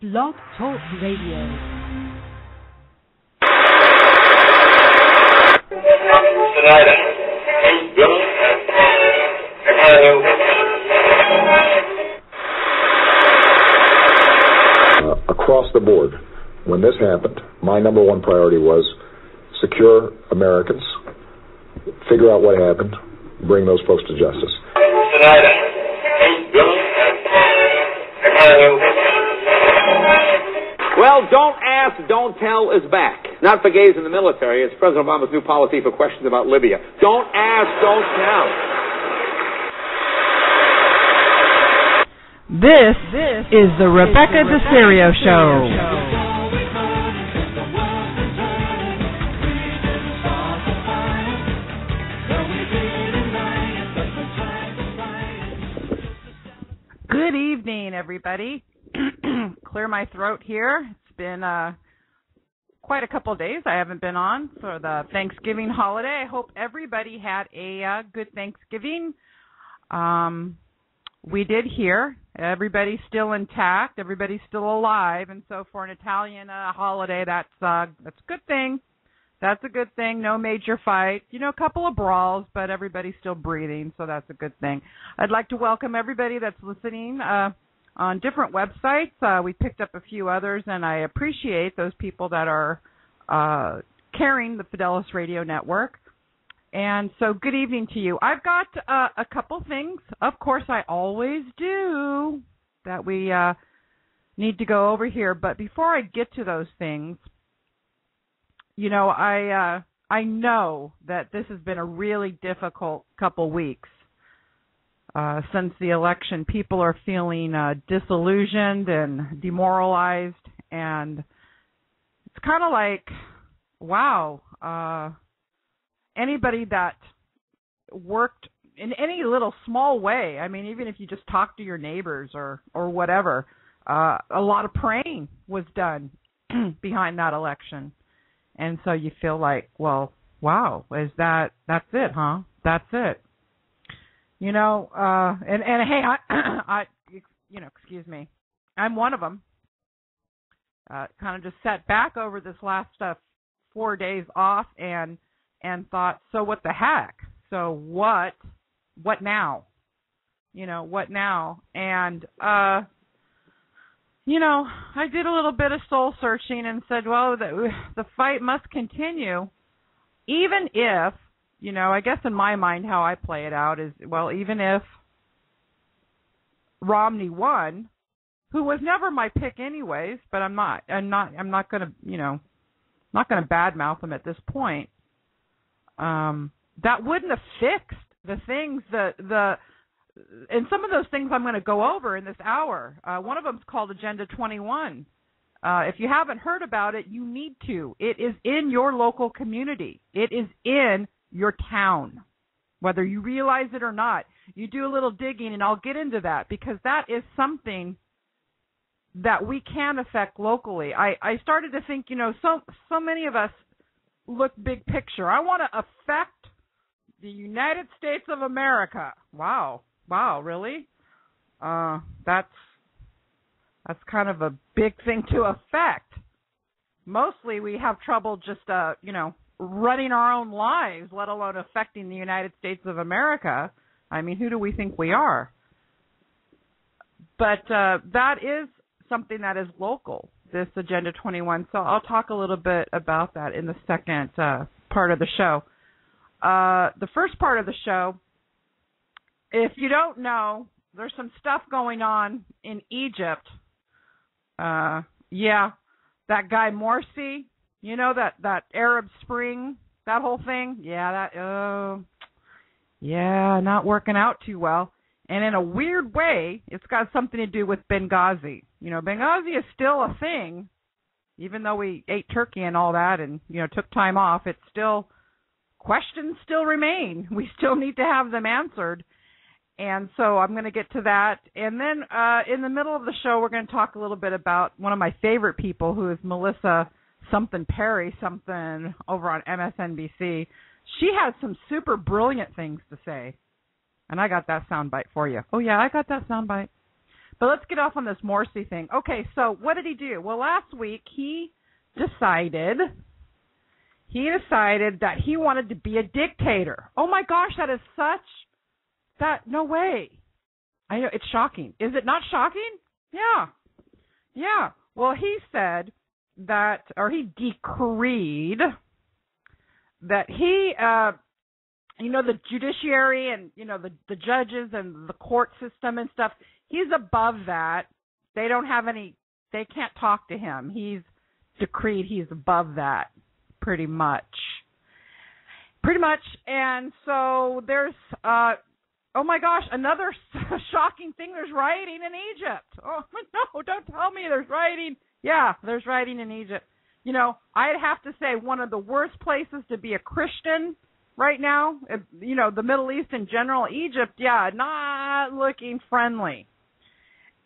Blogtalk Radio. Across the board, when this happened, my number one priority was secure Americans, figure out what happened, bring those folks to justice. Well, don't ask, don't tell is back. Not for gays in the military. It's President Obama's new policy for questions about Libya. Don't ask, don't tell. This is the Rebecca Diserio Show. Good evening, everybody. Clear my throat here. It's been quite a couple of days I haven't been on for the Thanksgiving holiday. I hope everybody had a good Thanksgiving. We did here. Everybody's still intact. Everybody's still alive. And so for an Italian holiday, that's a good thing. That's a good thing. No major fight. You know, a couple of brawls, but everybody's still breathing, so that's a good thing. I'd like to welcome everybody that's listening on different websites. We picked up a few others, and I appreciate those people that are carrying the Fidelis Radio Network. And so good evening to you. I've got a couple things, of course I always do, that we need to go over here. But before I get to those things, you know, I know that this has been a really difficult couple weeks since the election. People are feeling disillusioned and demoralized, and it's kind of like, wow, anybody that worked in any little small way, I mean, even if you just talk to your neighbors or whatever, a lot of praying was done behind that election. And so you feel like, well, wow, that's it, huh? That's it. You know, and hey, I you know, excuse me, I'm one of them. Kind of just sat back over this last 4 days off and thought, so what the heck? So what now? You know, what now? And you know, I did a little bit of soul searching and said, well, the fight must continue, even if, you know, I guess in my mind how I play it out is, well, even if Romney won, who was never my pick anyways, but I'm not going to, you know, not going to badmouth him at this point. That wouldn't have fixed the things and some of those things I'm going to go over in this hour. One of them is called Agenda 21. If you haven't heard about it, you need to. It is in your local community. It is in your town, whether you realize it or not. You do a little digging, and I'll get into that, because that is something that we can affect locally. I started to think, you know, so many of us look big picture. I want to affect the United States of America. Wow, really? That's kind of a big thing to affect. Mostly we have trouble just, you know, running our own lives, let alone affecting the United States of America. I mean, who do we think we are? But that is something that is local, this Agenda 21. So I'll talk a little bit about that in the second part of the show. The first part of the show, if you don't know, there's some stuff going on in Egypt. Yeah, that guy Morsi, you know, that Arab Spring, that whole thing. Yeah, not working out too well. And in a weird way, it's got something to do with Benghazi. You know, Benghazi is still a thing, even though we ate turkey and all that and, you know, took time off. It's still, questions still remain. We still need to have them answered. And so I'm going to get to that. And then in the middle of the show, we're going to talk a little bit about one of my favorite people, who is Melissa Perry over on MSNBC. She has some super brilliant things to say. And I got that soundbite for you. Oh, yeah, I got that soundbite. But let's get off on this Morsi thing. Okay, so what did he do? Well, last week he decided that he wanted to be a dictator. Oh my gosh, no way. I know, it's shocking. Is it not shocking? Yeah. Well, he said that, or he decreed that he, the judiciary and, the judges and the court system and stuff, he's above that. They can't talk to him. He's decreed he's above that, pretty much. And so there's, oh my gosh, another shocking thing. There's rioting in Egypt. Oh, no, don't tell me there's rioting. Yeah, there's rioting in Egypt. I'd have to say one of the worst places to be a Christian right now, the Middle East in general, Egypt, yeah, not looking friendly.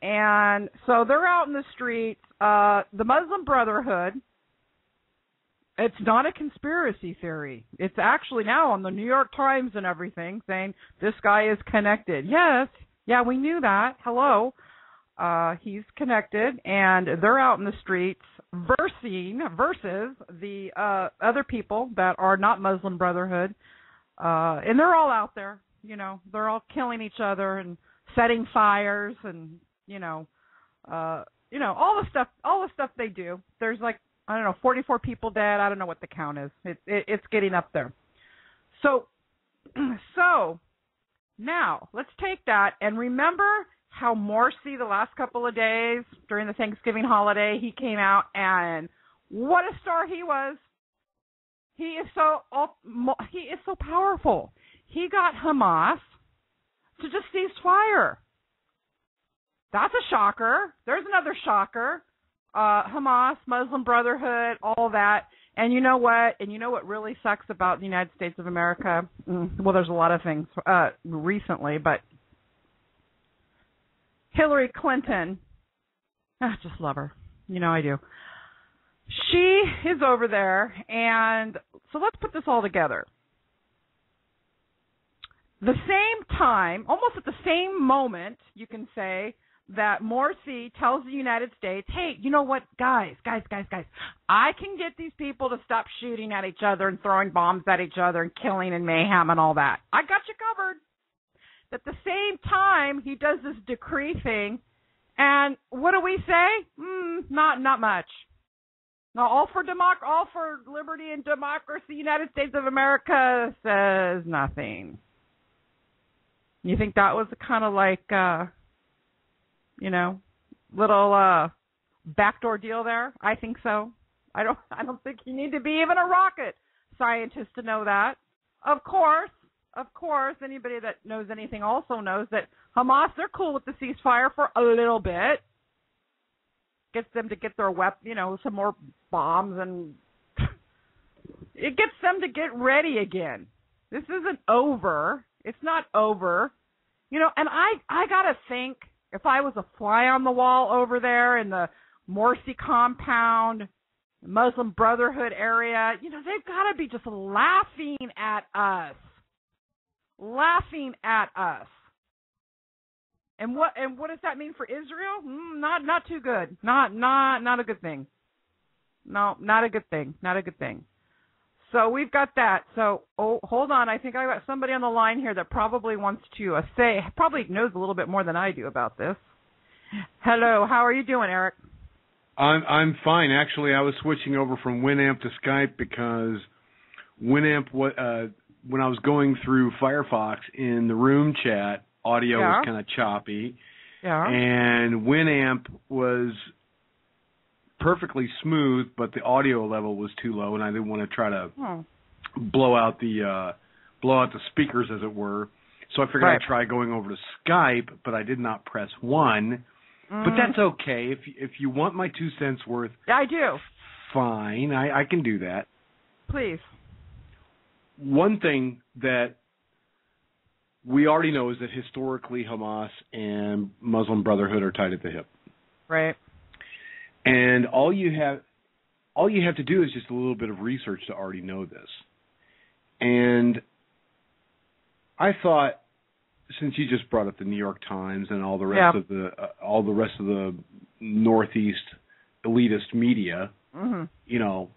And so they're out in the streets. The Muslim Brotherhood, it's not a conspiracy theory. It's actually now on the New York Times and everything saying this guy is connected. Yes, yeah, we knew that. Hello. He's connected, and they're out in the streets versus the other people that are not Muslim Brotherhood. And they're all out there, they're all killing each other and setting fires and, all the stuff they do. There's 44 people dead. I don't know what the count is. It's getting up there. So now let's take that and remember how Morsi the last couple of days during the Thanksgiving holiday, he came out and what a star he was. He is so powerful. He got Hamas to just cease fire. That's a shocker. There's another shocker. Hamas, Muslim Brotherhood, all that. And you know what? And you know what really sucks about the United States of America? Well, there's a lot of things recently, but Hillary Clinton, I just love her. I do. She is over there, and so let's put this all together. The same time, almost at the same moment, you can say, that Morsi tells the United States, hey, you know what, guys, I can get these people to stop shooting at each other and throwing bombs at each other and killing and mayhem and all that. I got you covered. At the same time, he does this decree thing, and what do we say? Not much. No, all for liberty and democracy, United States of America says nothing. You think that was kind of like, little backdoor deal there? I think so. I don't think you need to be even a rocket scientist to know that. Of course, anybody that knows anything also knows that Hamas, they're cool with the ceasefire for a little bit. Gets them to get their some more bombs, and it gets them to get ready again. This isn't over. It's not over. And I gotta think, if I was a fly on the wall over there in the Morsi compound, Muslim Brotherhood area, they've got to be just laughing at us. And what does that mean for Israel? Not too good. Not a good thing. No, not a good thing. So we've got that. So, hold on. I think I got somebody on the line here that probably wants to probably knows a little bit more than I do about this. Hello, how are you doing, Eric? I'm fine. Actually, I was switching over from Winamp to Skype because Winamp, when I was going through Firefox in the room chat, audio was kind of choppy. Yeah. And Winamp was perfectly smooth, but the audio level was too low, and I didn't want to try to blow out the speakers, as it were. So I figured I'd try going over to Skype, but I did not press 1. But that's okay. If you want my 2 cents worth, I do. Fine, I can do that. Please. One thing that we already know is that historically Hamas and Muslim Brotherhood are tied at the hip. Right. And all you have to do is just a little bit of research to already know this. And I thought, since you just brought up the New York Times and all the rest of the Northeast elitist media, you know,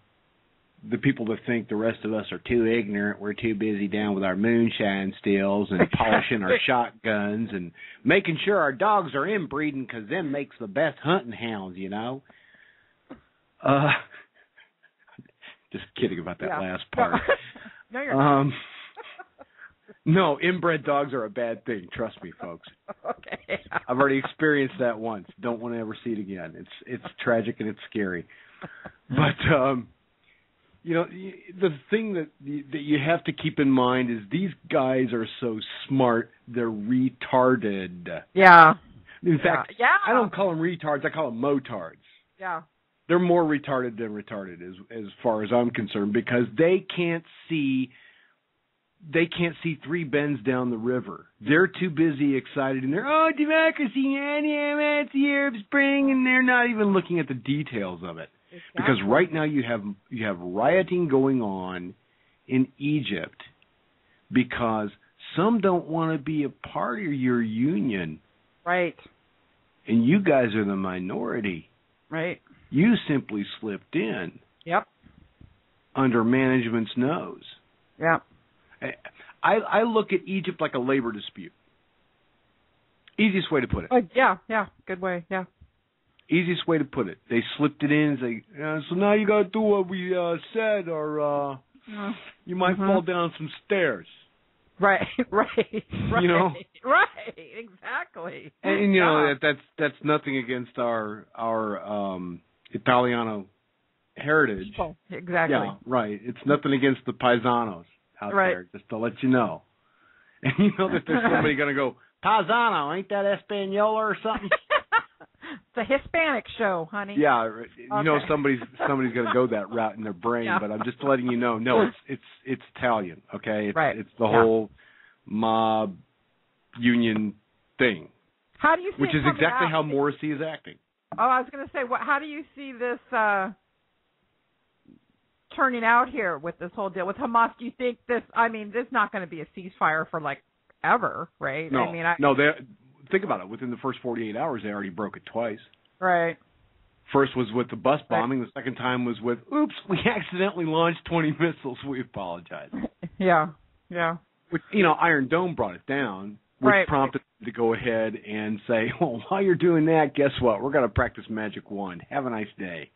the people that think the rest of us are too ignorant, we're too busy down with our moonshine stills and polishing our shotguns and making sure our dogs are inbreeding because them makes the best hunting hounds, you know. Just kidding about that last part. No, you're not. No, inbred dogs are a bad thing. Trust me, folks. Okay. I've already experienced that once. Don't want to ever see it again. It's tragic and it's scary. But you know, the thing that you have to keep in mind is these guys are so smart, they're retarded. Yeah. In fact, I don't call them retards, I call them motards. Yeah. They're more retarded than retarded as far as I'm concerned, because they can't see 3 bends down the river. They're too busy excited and they're, democracy, it's the Arab Spring, and they're not even looking at the details of it. Exactly. Because right now you have rioting going on in Egypt because some don't want to be a part of your union. Right. And you guys are the minority. Right. You simply slipped in. Yep. Under management's nose. Yep. I look at Egypt like a labor dispute. Easiest way to put it. Yeah. Good way, yeah. Easiest way to put it. They slipped it in and say, so now you got to do what we said or you might fall down some stairs. Right. You know? Right, exactly. And you know, that's nothing against our Italiano heritage. People. Exactly. Yeah, right. It's nothing against the paisanos out there, just to let you know. And you know that there's somebody going to go, Paisano, ain't that Espanol or something? It's a Hispanic show, honey. Yeah, you know somebody's going to go that route in their brain, but I'm just letting you know. No, it's Italian, okay? It's the whole mob union thing. How do you see which is exactly how Morrissey is acting. Oh, I was going to say, how do you see this turning out here with this whole deal with Hamas? Do you think this is not going to be a ceasefire for like ever, right? No, think about it. Within the first 48 hours, they already broke it twice. Right. First was with the bus bombing. The second time was with, oops, we accidentally launched 20 missiles. We apologize. Yeah. Which, Iron Dome brought it down, which prompted them to go ahead and say, well, while you're doing that, guess what? We're going to practice Magic Wand. Have a nice day.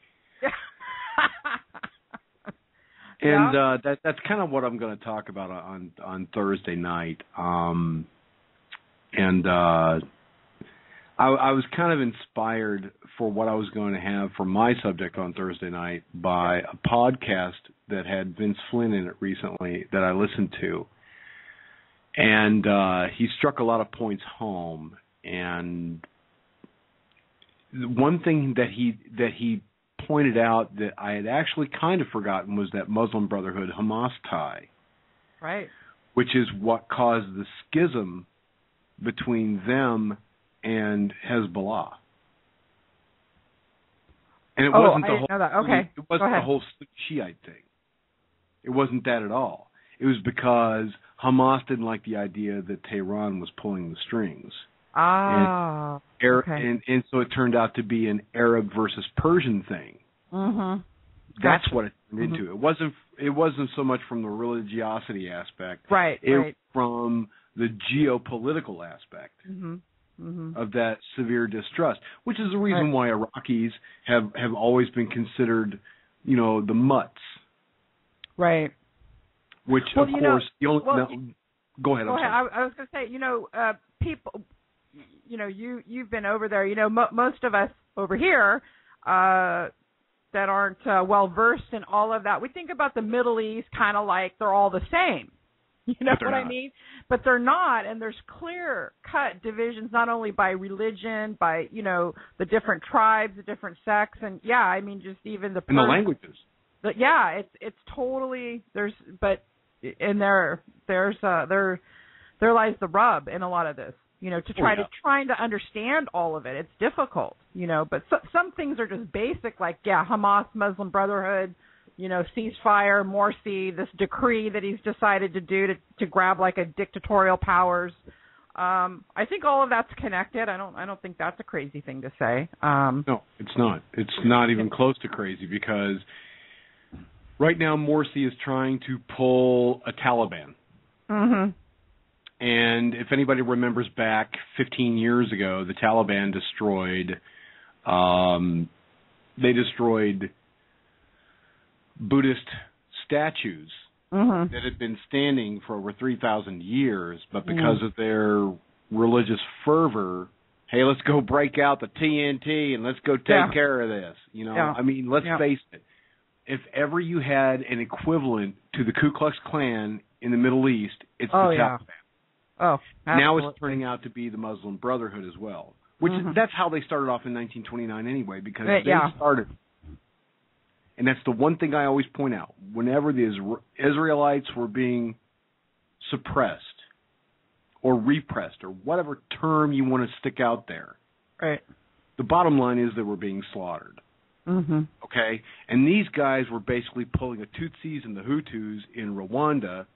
And that's kind of what I'm going to talk about on Thursday night. I was kind of inspired for what I was going to have for my subject on Thursday night by a podcast that had Vince Flynn in it recently that I listened to. And he struck a lot of points home. And one thing that he pointed out that I had actually kind of forgotten was that Muslim Brotherhood Hamas tie. Right. Which is what caused the schism between them and Hezbollah. And it wasn't the whole Shiite thing. It wasn't that at all. It was because Hamas didn't like the idea that Tehran was pulling the strings. And so it turned out to be an Arab versus Persian thing. Mm-hmm. That's what it turned into. It wasn't so much from the religiosity aspect. Right. It was from the geopolitical aspect of that severe distrust, which is the reason why Iraqis have always been considered, the mutts. Right. Which, of course, the only... Go ahead. I was going to say, people, you've been over there. Most of us over here that aren't well-versed in all of that, we think about the Middle East kind of like they're all the same. You know what I mean? But they're not, and there's clear-cut divisions not only by religion, by, the different tribes, the different sects, and, just even the... And the languages. It's totally... There lies the rub in a lot of this, trying to understand all of it. It's difficult, but some things are just basic, like, Hamas, Muslim Brotherhood, ceasefire, Morsi, this decree that he's decided to do to grab like a dictatorial powers. I think all of that's connected. I don't think that's a crazy thing to say. No, it's not. It's not even close to crazy because right now Morsi is trying to pull a Taliban. Mm-hmm. And if anybody remembers back 15 years ago, the Taliban destroyed Buddhist statues Mm-hmm. that had been standing for over 3,000 years, but because of their religious fervor, hey, let's go break out the TNT and let's go take care of this. You know, I mean, let's face it. If ever you had an equivalent to the Ku Klux Klan in the Middle East, it's the Taliban. Oh, absolutely. Now it's turning out to be the Muslim Brotherhood as well, which that's how they started off in 1929 anyway, because they started. And that's the one thing I always point out. Whenever the Israelites were being suppressed or repressed or whatever term you want to stick out there, right? The bottom line is they were being slaughtered. Mm-hmm. Okay? And these guys were basically pulling the Tutsis and the Hutus in Rwanda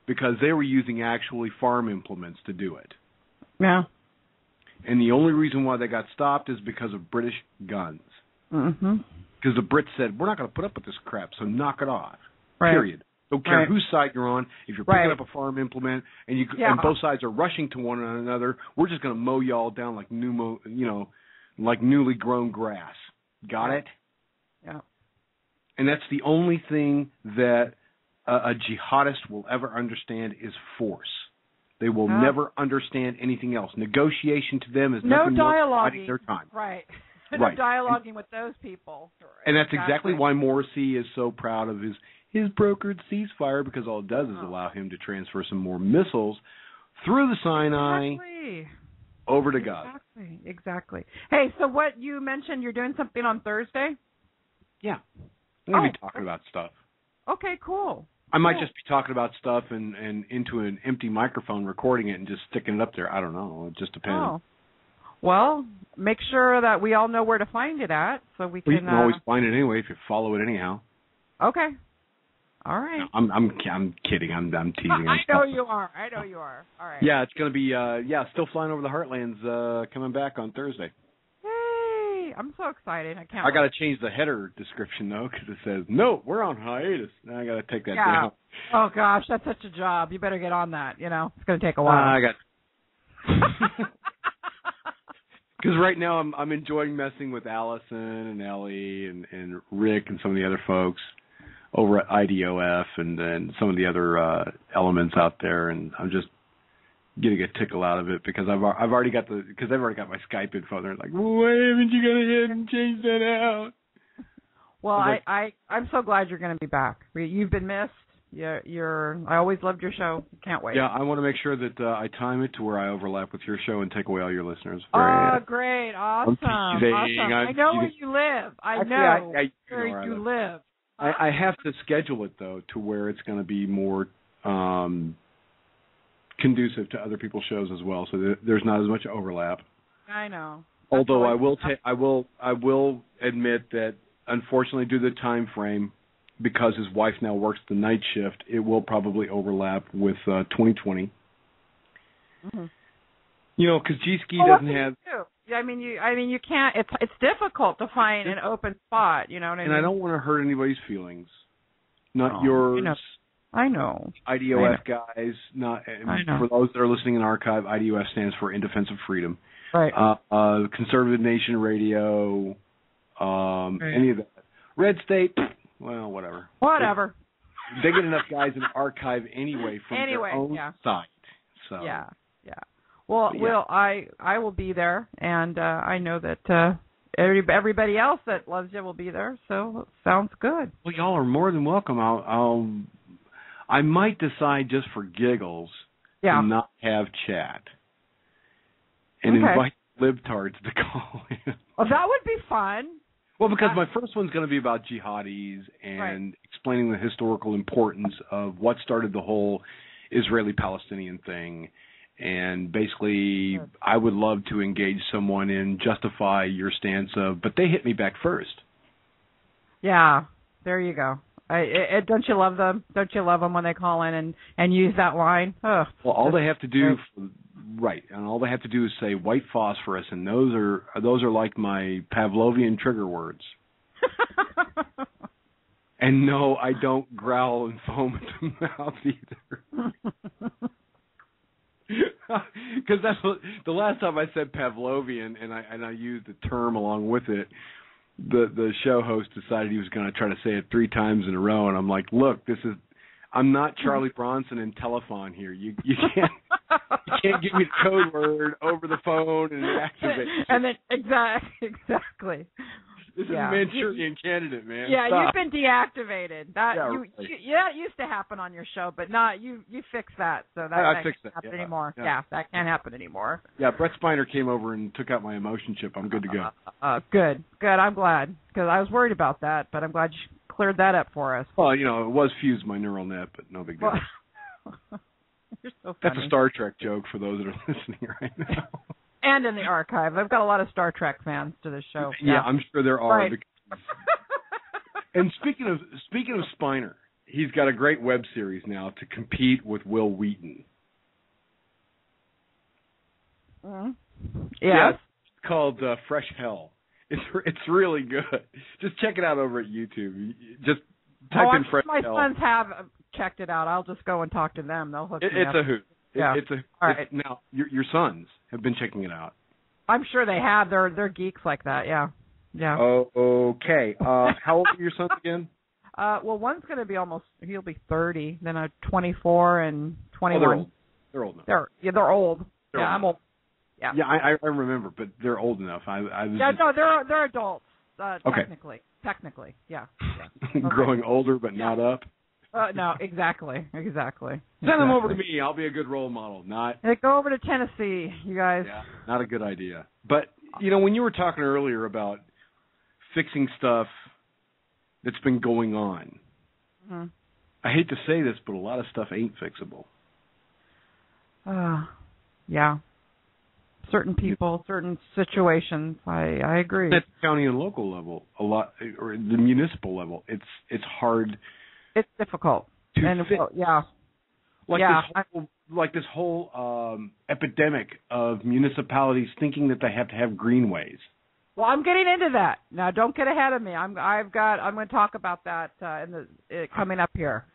because they were using actually farm implements to do it. Yeah. And the only reason why they got stopped is because of British guns. Mm-hmm. Because the Brits said, we're not going to put up with this crap, so knock it off. Right. Period. Don't care whose side you're on. If you're picking up a farm implement and and both sides are rushing to one another, we're just going to mow y'all down like like newly grown grass. Got it? Yeah. And that's the only thing that a jihadist will ever understand is force. They will never understand anything else. Negotiation to them is nothing more than fighting their time. Right. No dialoguing with those people. And that's exactly why Morsi is so proud of his brokered ceasefire, because all it does is allow him to transfer some more missiles through the Sinai over to Gaza. Exactly. Hey, so what you mentioned, you're doing something on Thursday? Yeah. I'm going to be talking about stuff. Okay, cool. I might just be talking about stuff and into an empty microphone, recording it and just sticking it up there. I don't know. It just depends. Oh. Well, make sure that we all know where to find it at, so we can. You can always find it anyway if you follow it anyhow. Okay. All right. No, I'm kidding. I'm teasing. I know you are. All right. Yeah, it's going to be still flying over the Heartlands, coming back on Thursday. Yay! I'm so excited. I can't. I got to change the header description though, because it says no, we're on hiatus. Now I got to take that down. Oh gosh, that's such a job. You better get on that. You know, it's going to take a while. I got. Because right now I'm enjoying messing with Allison and Ellie and Rick and some of the other folks over at IDOF and then some of the other elements out there, and I'm just getting a tickle out of it because I've already got they've already got my Skype info. They're like, why haven't you gone ahead and changed that out? Well, I'm so glad you're going to be back. You've been missed. I always loved your show. Can't wait. Yeah, I want to make sure that I time it to where I overlap with your show and take away all your listeners. Great. Awesome. I know where you live. I know where you live. I have to schedule it, though, to where it's going to be more conducive to other people's shows as well, so there's not as much overlap. I know. Although I will admit that, unfortunately, due to the time frame, because his wife now works the night shift, it will probably overlap with 2020. Mm-hmm. You know, because G-Ski doesn't have. I mean, you can't. It's difficult to find an open spot. You know what I mean? And I don't want to hurt anybody's feelings. Not yours. You know, I know. IDOF guys. Not. I know. For those that are listening in archive, IDOF stands for In Defense of Freedom. Right. Conservative Nation Radio. Any of that. Red State. Well, whatever. Whatever. They get enough guys in archive anyway from their own site. So. Yeah. Well, I will be there, and I know that everybody else that loves you will be there. So sounds good. Well, y'all are more than welcome. I might decide just for giggles to not have chat and invite libtards to call in. Well, that would be fun. Well, because my first one's going to be about jihadis and explaining the historical importance of what started the whole Israeli-Palestinian thing. And basically, I would love to engage someone and justify your stance of, but they hit me back first. Yeah, there you go. Don't you love them? Don't you love them when they call in and use that line? Ugh. Well, all they have to do, and all they have to do is say white phosphorus, and those are like my Pavlovian trigger words. And no, I don't growl and foam at the mouth either. Because that's the last time I said Pavlovian, and I used the term along with it. The show host decided he was going to try to say it 3 times in a row, and I'm like, look, I'm not Charlie Bronson in telephone here. You can't give me the code word over the phone and activate. And then exactly. This is a Manchurian Candidate, man. Yeah, Stop. You've been deactivated. That right. that used to happen on your show, but not you fixed that, so that can't happen anymore. Yeah, that can't happen anymore. Yeah, Brett Spiner came over and took out my emotion chip. I'm good to go. Good. I'm glad, because I was worried about that, but I'm glad you cleared that up for us. Well, it was fused my neural net, but no big deal. You're so funny. That's a Star Trek joke for those that are listening right now. And in the archive. I've got a lot of Star Trek fans to this show. Yeah, I'm sure there are. Right. And speaking of Spiner, he's got a great web series now to compete with Will Wheaton. Mm-hmm. Yeah, it's called Fresh Hell. It's really good. Just check it out over at YouTube. Just type in Fresh Hell. My sons have checked it out. I'll just go and talk to them. They'll hook me up. It's a hoot. Yeah. All right. Now, your sons have been checking it out. I'm sure they have. They're geeks like that. Yeah. Oh, okay. How old are your sons again? Well, one's going to be he'll be 30. Then 24 and 21. They're old enough. They're old. I'm old. Yeah. Yeah, I remember, but they're old enough. They're adults. Technically. Okay. Technically. Yeah. Growing older, but not up. No, exactly. Send them over to me. I'll be a good role model. Go over to Tennessee, you guys. Yeah, not a good idea. But, when you were talking earlier about fixing stuff that's been going on, mm-hmm. I hate to say this, but a lot of stuff ain't fixable. Yeah. Certain people, certain situations, I agree. At the county and local level, a lot, or the municipal level, it's hard. It's difficult. To fix. Like this whole epidemic of municipalities thinking that they have to have greenways. Well, I'm getting into that. Now, don't get ahead of me. I'm going to talk about that coming up here.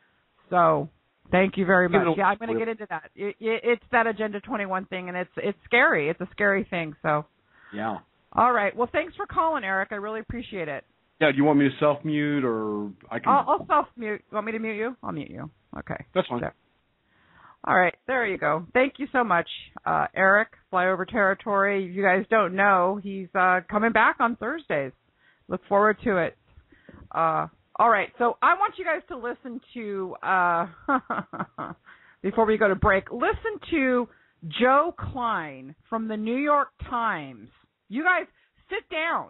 So, thank you very much. Yeah, I'm going to get into that. It's that Agenda 21 thing, and it's scary. It's a scary thing. So. Yeah. All right. Well, thanks for calling, Eric. I really appreciate it. Yeah, do you want me to self-mute or I can... I'll self-mute. You want me to mute you? I'll mute you. Okay. That's fine. So. All right. There you go. Thank you so much, Eric, Flyover Territory. If you guys don't know, he's coming back on Thursdays. Look forward to it. All right. So I want you guys to listen to, before we go to break, listen to Joe Klein from the New York Times. You guys sit down.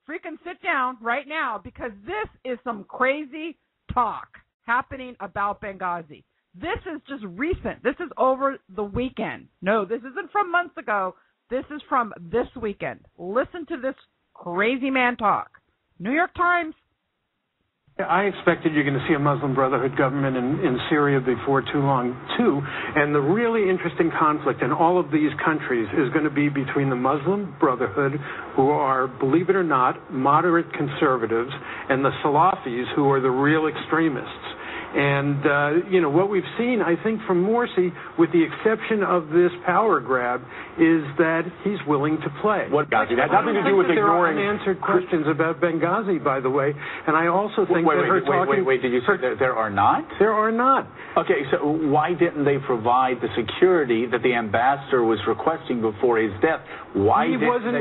Freaking sit down right now, because this is some crazy talk happening about Benghazi. This is just recent. This is over the weekend. No, this isn't from months ago. This is from this weekend. Listen to this crazy man talk. New York Times. I expected you're going to see a Muslim Brotherhood government in Syria before too long, too. And the really interesting conflict in all of these countries is going to be between the Muslim Brotherhood, who are, believe it or not, moderate conservatives, and the Salafis, who are the real extremists. And, what we've seen, I think, from Morsi, with the exception of this power grab, is that he's willing to play. What Benghazi? That has nothing to do with ignoring... There are unanswered questions about Benghazi, by the way. And I also think Wait, did you say that there are not? There are not. Okay, so why didn't they provide the security that the ambassador was requesting before his death? Why he wasn't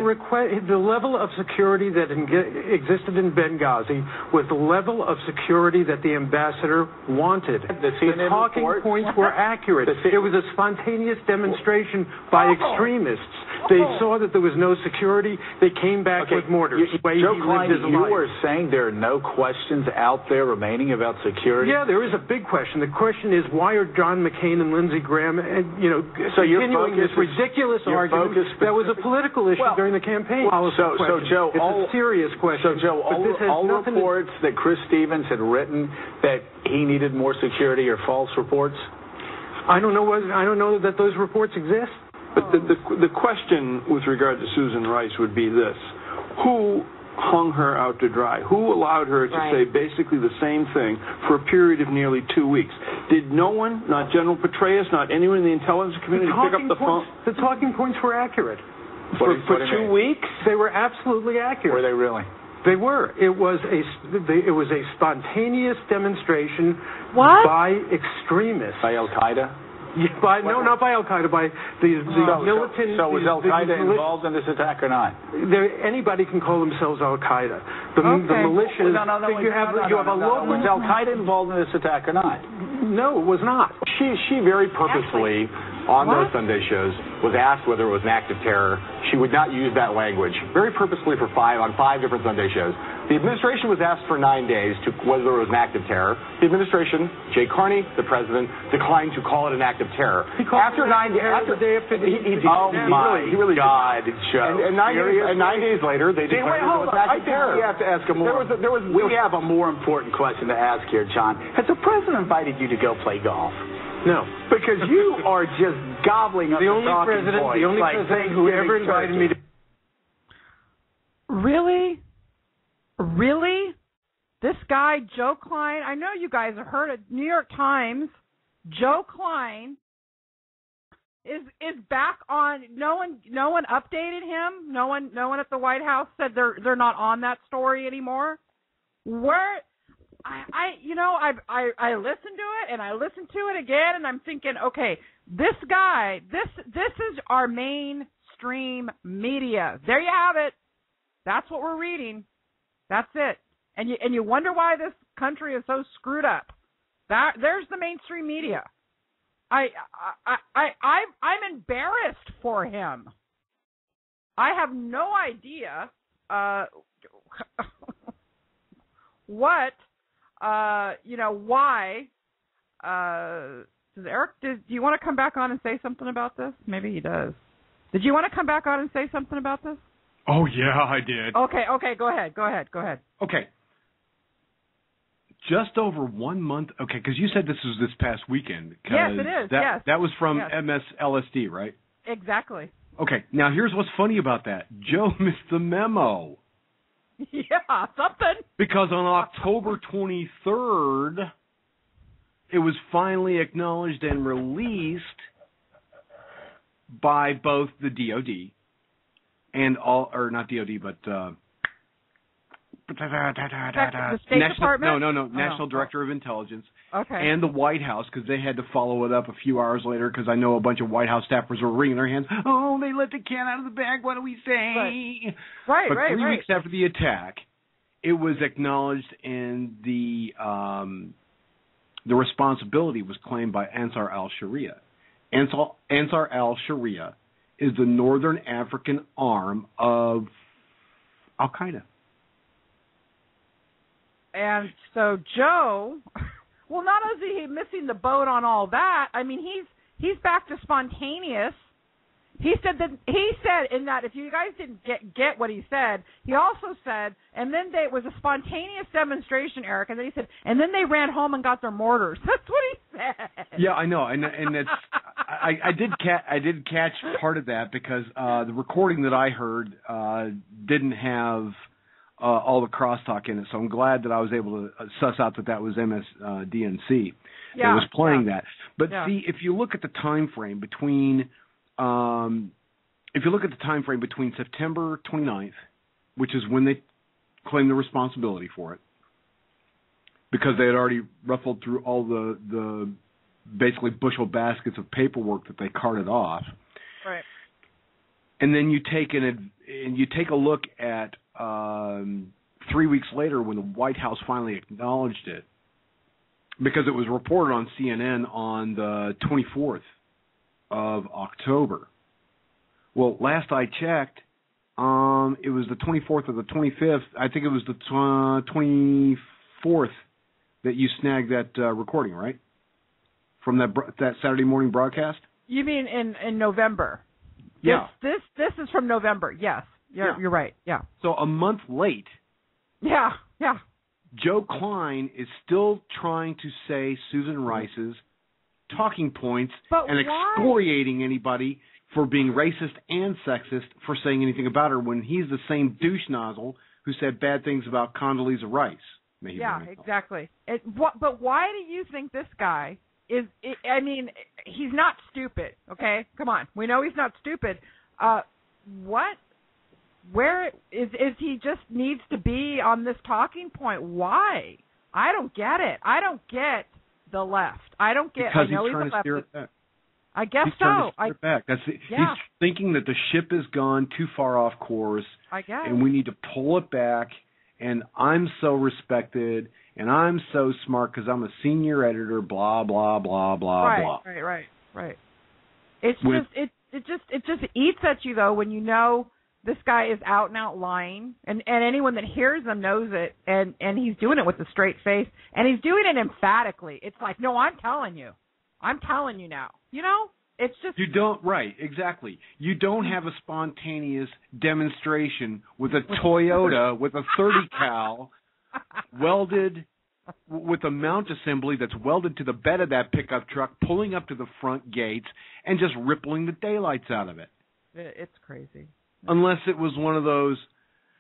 the level of security that existed in Benghazi was the level of security that the ambassador wanted. The talking points were accurate. It was a spontaneous demonstration by extremists. They saw that there was no security. They came back with mortars. Joe Klein, you were saying there are no questions out there remaining about security? Yeah, there is a big question. The question is, why are John McCain and Lindsey Graham, continuing this ridiculous argument that was a political issue during the campaign? So Joe, it's a serious question. So Joe, all reports that Chris Stevens had written that he needed more security are false reports? I don't know that those reports exist. But the question with regard to Susan Rice would be this: who hung her out to dry? Who allowed her to say basically the same thing for a period of nearly 2 weeks? Did no one, not General Petraeus, not anyone in the intelligence community, pick up the phone? The talking points were accurate. For 2 weeks? They were absolutely accurate. Were they really? They were. It was a spontaneous demonstration by extremists. By Al-Qaeda? Not by Al-Qaeda, by the militant... So was Al-Qaeda involved in this attack or not? Anybody can call themselves Al-Qaeda. The militias... Was Al-Qaeda involved in this attack or not? No, it was not. She very purposefully, on those Sunday shows, was asked whether it was an act of terror. She would not use that language, very purposefully on five different Sunday shows. The administration was asked for 9 days to whether it was an act of terror. The administration, Jay Carney, the president, declined to call it an act of terror. After 9 days, he really God, Joe. And 9 days later, they declared it was an act of terror. We have to ask we have a more important question to ask here, John. Has the president invited you to go play golf? No. Because you are just gobbling up the only president who ever invited me to... Really? This guy, Joe Klein, I know you guys have heard it, New York Times, Joe Klein is back on. No one updated him. No one at the White House said they're not on that story anymore. Where I listened to it and I listened to it again and I'm thinking, okay, this guy, this is our mainstream media. There you have it. That's what we're reading. That's it. And you wonder why this country is so screwed up. There's the mainstream media. I'm embarrassed for him. I have no idea what why. Does Eric? Do you want to come back on and say something about this? Maybe he does. Did you want to come back on and say something about this? Oh, yeah, I did. Okay, go ahead. Okay. Just over 1 month, because you said this was this past weekend. Yes, it is, yes. That was from MSLSD, right? Exactly. Okay, now here's what's funny about that. Joe missed the memo. Yeah, something. Because on October 23rd, it was finally acknowledged and released by both the DOD and not DOD, but the State Department? No, National Director of Intelligence. Okay. And the White House, because they had to follow it up a few hours later, because I know a bunch of White House staffers were wringing their hands. Oh, they let the cat out of the bag. What do we say? Right. But 3 weeks after the attack, it was acknowledged, and the responsibility was claimed by Ansar al-Sharia. Ansar al-Sharia is the Northern African arm of Al-Qaeda. And so Joe, well, not only is he missing the boat on all that, I mean, he's back to spontaneous. He said in that if you guys didn't get what he said, he also said, and then it was a spontaneous demonstration, Eric, and then he said, and then they ran home and got their mortars. That's what he said. Yeah, I know, and it's I did catch part of that because the recording that I heard didn't have all the crosstalk in it, so I'm glad that I was able to suss out that was MSDNC that was playing that. But see, if you look at the time frame between September 29th, which is when they claimed the responsibility for it, because they had already ruffled through all the basically bushel baskets of paperwork that they carted off. Right. And then you take a look at 3 weeks later when the White House finally acknowledged it, because it was reported on CNN on the 24th of October. Well, last I checked, it was the 24th or the 25th. I think it was the 24th that you snagged that recording, right? From that Saturday morning broadcast? You mean in November? Yeah. This is from November. Yes. You're right. Yeah. So a month late. Yeah. Joe Klein is still trying to say Susan Rice's talking points and excoriating anybody for being racist and sexist for saying anything about her when he's the same douche nozzle who said bad things about Condoleezza Rice. Yeah, exactly. But why do you think this guy is? I mean, he's not stupid. Okay, come on. We know he's not stupid. What? Where is he? Just needs to be on this talking point. Why? I don't get it. I don't get the left. I don't get. Because I know he's trying to steer it back. I guess he's so. Trying to steer it back. He's thinking that the ship has gone too far off course. I guess. And we need to pull it back. And I'm so respected, and I'm so smart because I'm a senior editor. Blah blah blah blah blah. Right. It's it just eats at you though when you know this guy is out and out lying, and anyone that hears him knows it, and he's doing it with a straight face, and he's doing it emphatically. It's like, no, I'm telling you now. You know, it's just you don't exactly. You don't have a spontaneous demonstration with a Toyota with a 30 cal welded with a mount assembly that's welded to the bed of that pickup truck, pulling up to the front gates and just rippling the daylights out of it. It's crazy. Unless it was one of those,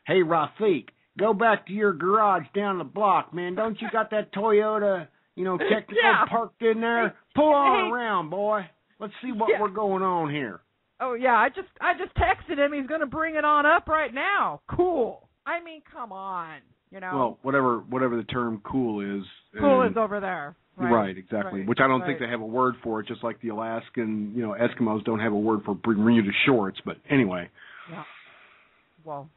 hey, Rafiq, go back to your garage down the block, man. Don't you got that Toyota, technical parked in there? Pull on around, boy. Let's see what we're going on here. Oh, yeah, I just texted him. He's going to bring it on up right now. Cool. I mean, come on, Well, whatever the term cool is. Cool is over there. Right, exactly. Which I don't think they have a word for it, just like the Alaskan, Eskimos don't have a word for Bermuda shorts. But anyway. Yeah. Well,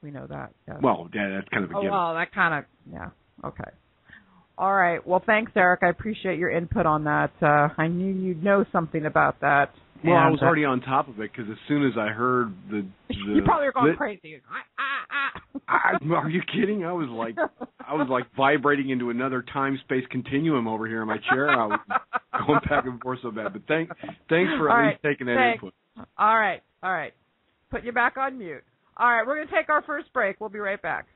we know that. Yes. Well, yeah, that's kind of a given. Well, that kind of, yeah. Okay. All right. Well, thanks, Eric. I appreciate your input on that. I knew you'd know something about that. Well, I was already on top of it because as soon as I heard the you probably were going crazy. Are you kidding? I was like vibrating into another time-space continuum over here in my chair. I was going back and forth so bad. But thanks for at least taking that input. All right. Put you back on mute. All right, we're going to take our first break. We'll be right back.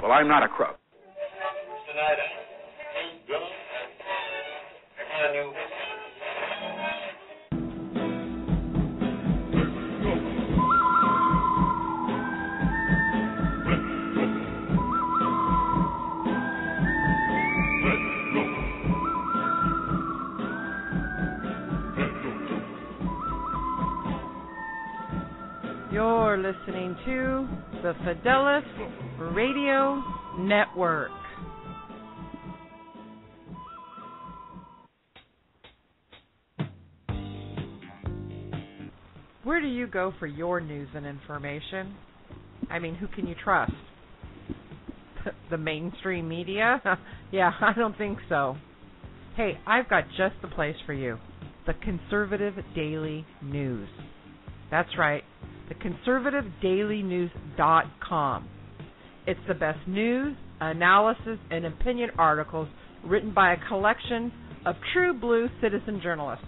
Well, I'm not a crook. You're listening to the Fidelis Radio Network. Where do you go for your news and information? I mean, who can you trust? The mainstream media? Yeah, I don't think so. Hey, I've got just the place for you. The Conservative Daily News. That's right. theconservativedailynews.com. It's the best news, analysis, and opinion articles written by a collection of true blue citizen journalists.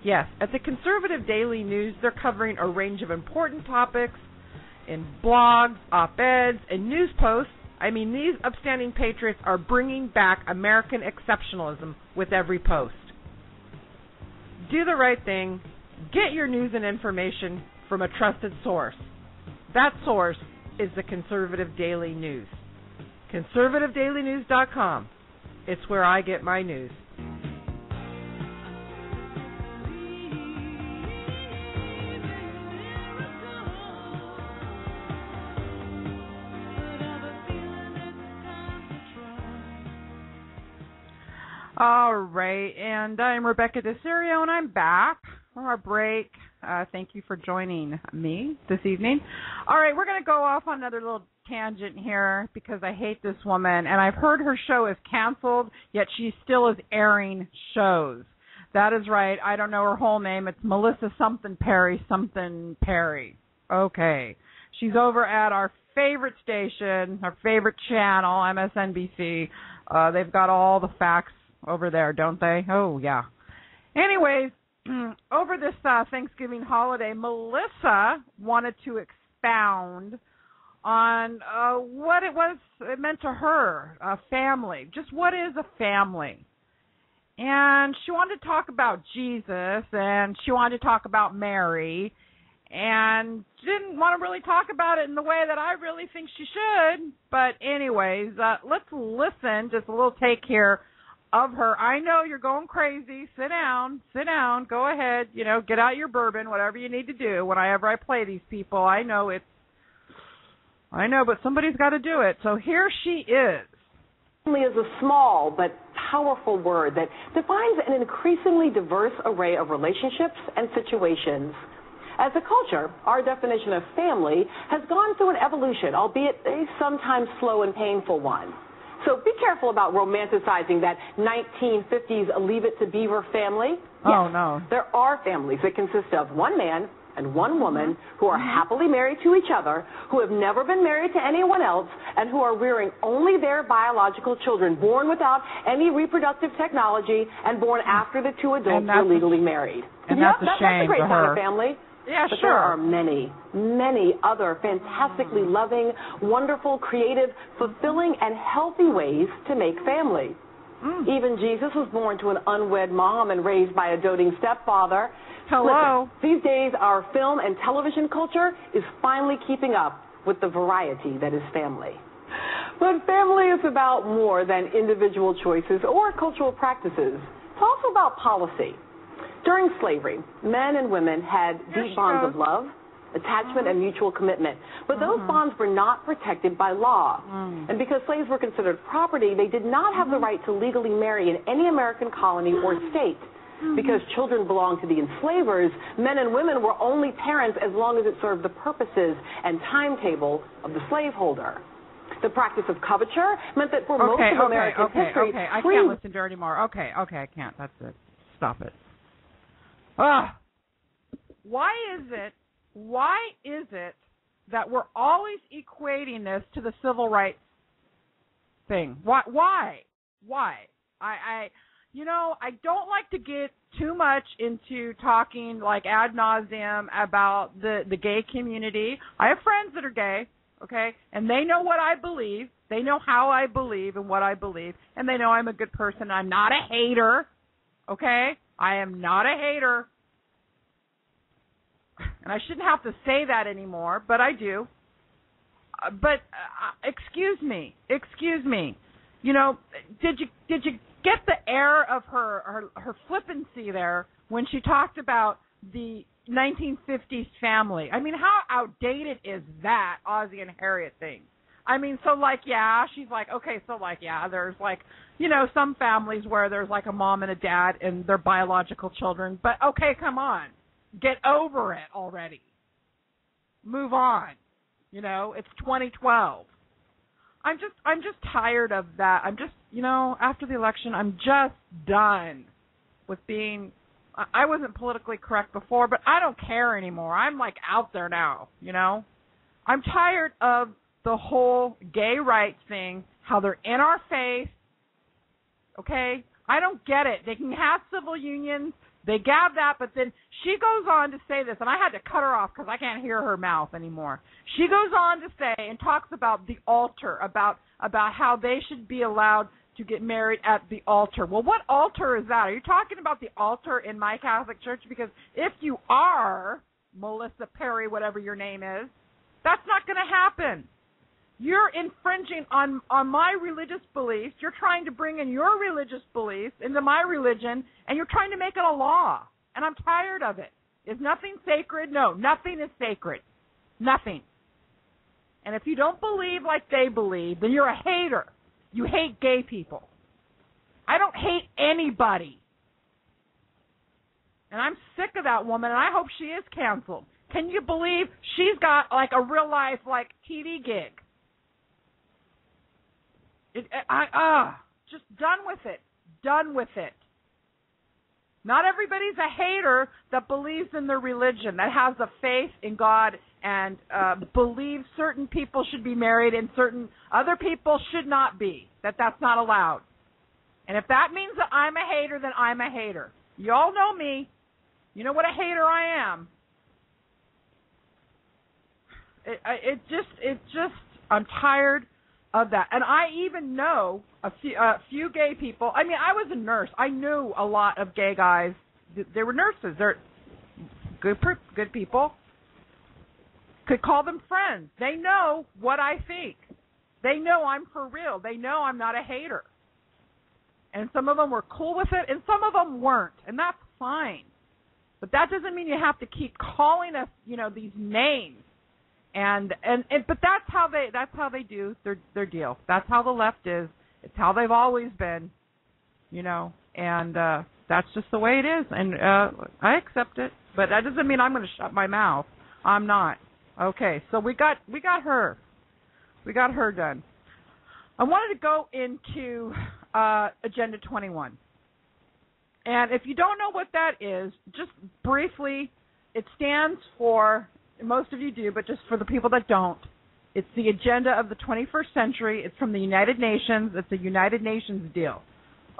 Yes, at the Conservative Daily News, they're covering a range of important topics in blogs, op-eds, and news posts. I mean, these upstanding patriots are bringing back American exceptionalism with every post. Do the right thing. Get your news and information from a trusted source. That source is the Conservative Daily News. ConservativeDailyNews.com. It's where I get my news. All right, and I'm Rebecca Diserio, and I'm back. from our break. Thank you for joining me this evening. All right, we're going to go off on another little tangent here because I hate this woman, and I've heard her show is canceled, yet she still is airing shows. That is right. I don't know her whole name. It's Melissa something Perry. Okay. She's over at our favorite station, our favorite channel, MSNBC. They've got all the facts over there, don't they? Oh, yeah. Anyways, over this Thanksgiving holiday, Melissa wanted to expound on what it meant to her, a family. Just what is a family? And she wanted to talk about Jesus, and she wanted to talk about Mary, and didn't want to really talk about it in the way that I really think she should. But anyways, let's listen, just a little take here of her. I know you're going crazy. Sit down, go ahead, get out your bourbon, whatever you need to do whenever I play these people. I know, but somebody's got to do it. So here she is. Family is a small but powerful word that defines an increasingly diverse array of relationships and situations. As a culture, our definition of family has gone through an evolution, albeit a sometimes slow and painful one. So be careful about romanticizing that 1950s Leave It to Beaver family. Oh, yes, no. There are families that consist of one man and one woman who are happily married to each other, who have never been married to anyone else, and who are rearing only their biological children, born without any reproductive technology and born after the two adults were legally married. And that's a shame that's a great for kind her. of family. Yeah, but sure. There are many, many other fantastically loving, wonderful, creative, fulfilling, and healthy ways to make family. Even Jesus was born to an unwed mom and raised by a doting stepfather. Hello. Listen, these days, our film and television culture is finally keeping up with the variety that is family. But family is about more than individual choices or cultural practices. It's also about policy. During slavery, men and women had deep bonds of love, attachment, and mutual commitment. But those bonds were not protected by law. And because slaves were considered property, they did not have the right to legally marry in any American colony or state. Because children belonged to the enslavers, men and women were only parents as long as it served the purposes and timetable of the slaveholder. The practice of coverture meant that for most of American history... Okay, I can't listen to her anymore. Okay, I can't. That's it. Stop it. Why is it that we're always equating this to the civil rights thing? Why? I don't like to get too much into talking like ad nauseum about the gay community. I have friends that are gay, okay, and they know what I believe. They know how I believe and what I believe, and they know I'm a good person. I'm not a hater, okay? I am not a hater. And I shouldn't have to say that anymore, but I do. Excuse me. Did you get the air of her flippancy there when she talked about the 1950s family? I mean, how outdated is that Ozzie and Harriet thing? I mean, she's like, okay, there's some families where there's like a mom and a dad and their biological children, but okay, come on. Get over it already. Move on. It's 2012. I'm just tired of that. I'm just, after the election, I'm just done with being, I wasn't politically correct before, but I don't care anymore. I'm like out there now, I'm tired of the whole gay rights thing, how they're in our face, okay? I don't get it. They can have civil unions. They gab that, but then she goes on to say this, and I had to cut her off because I can't hear her mouth anymore. She goes on to say and talks about the altar, about how they should be allowed to get married at the altar. Well, what altar is that? Are you talking about the altar in my Catholic church? Because if you are, Melissa Perry, whatever your name is, that's not going to happen. You're infringing on my religious beliefs. You're trying to bring in your religious beliefs into my religion, and you're trying to make it a law. And I'm tired of it. Is nothing sacred? No, nothing is sacred. Nothing. And if you don't believe like they believe, then you're a hater. You hate gay people. I don't hate anybody. And I'm sick of that woman, and I hope she is canceled. Can you believe she's got, like, a real-life, like, TV gig? Just done with it. Done with it. Not everybody's a hater that believes in their religion, that has a faith in God and believes certain people should be married and certain other people should not be, that's not allowed. And if that means that I'm a hater, then I'm a hater. You all know me. You know what a hater I am. It just, I'm tired of that. And I even know a few gay people. I mean, I was a nurse. I knew a lot of gay guys. They were nurses. They're good people. Could call them friends. They know what I think. They know I'm for real. They know I'm not a hater. And some of them were cool with it, and some of them weren't, and that's fine. But that doesn't mean you have to keep calling us, these names. But that's how they do their deal. That's how the left is. It's how they've always been, and that's just the way it is. And I accept it, but that doesn't mean I'm going to shut my mouth. I'm not. Okay, so we got her. We got her done. I wanted to go into Agenda 21. And if you don't know what that is, just briefly, it stands for, most of you do, but just for the people that don't, it's the agenda of the 21st century. It's from the United Nations. It's a United Nations deal,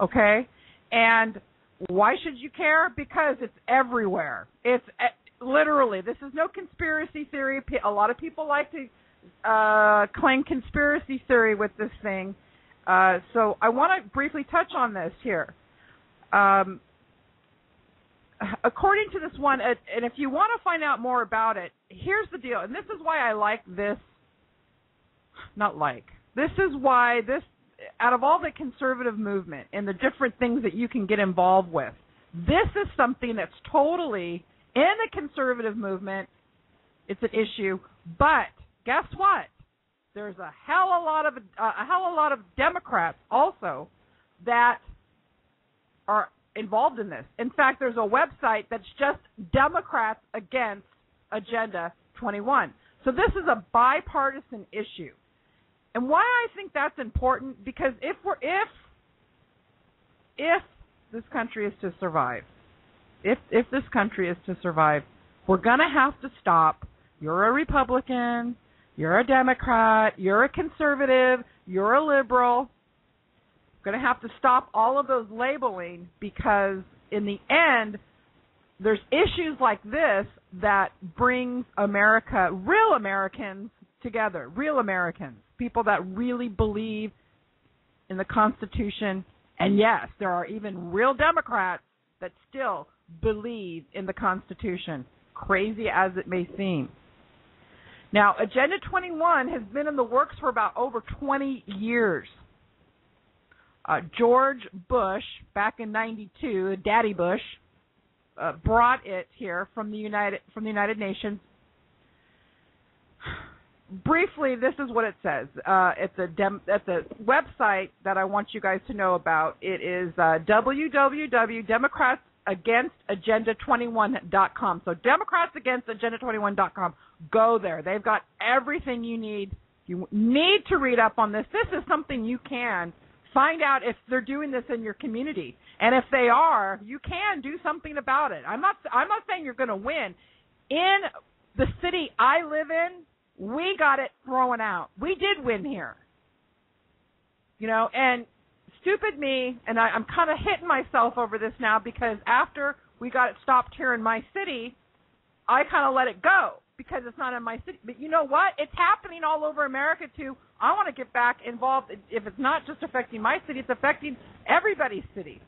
okay? And why should you care? Because it's everywhere. It's literally, this is no conspiracy theory. A lot of people like to claim conspiracy theory with this thing. So I want to briefly touch on this here. According to this one, and if you want to find out more about it, here's the deal. And this is why I like this. This is why out of all the conservative movement and the different things that you can get involved with, this is something that's totally in the conservative movement. It's an issue, but guess what? There's a hell of a lot of Democrats also that are involved in this. In fact, there's a website that's just Democrats against Agenda 21. So this is a bipartisan issue. And why I think that's important, because if this country is to survive, if this country is to survive, we're going to have to stop. You're a Republican, you're a Democrat, you're a conservative, you're a liberal. We're going to have to stop all of those labeling, because in the end, there's issues like this that brings America, real Americans, together. Real Americans, people that really believe in the Constitution. And yes, there are even real Democrats that still believe in the Constitution, crazy as it may seem. Now, Agenda 21 has been in the works for about over 20 years. George Bush, back in '92, Daddy Bush, brought it here from the United Nations. Briefly, this is what it says at the website that I want you guys to know about. It is www.democratsagainstagenda21.com. So democratsagainstagenda21.com. Go there. They've got everything you need. You need to read up on this. This is something you can find out if they're doing this in your community. And if they are, you can do something about it. I'm not saying you're going to win. In the city I live in, we got it thrown out. We did win here. And stupid me, and I'm kind of hitting myself over this now, because after we got it stopped here in my city, I kind of let it go because it's not in my city. But you know what? It's happening all over America, too. I want to get back involved. If it's not just affecting my city, it's affecting everybody's city,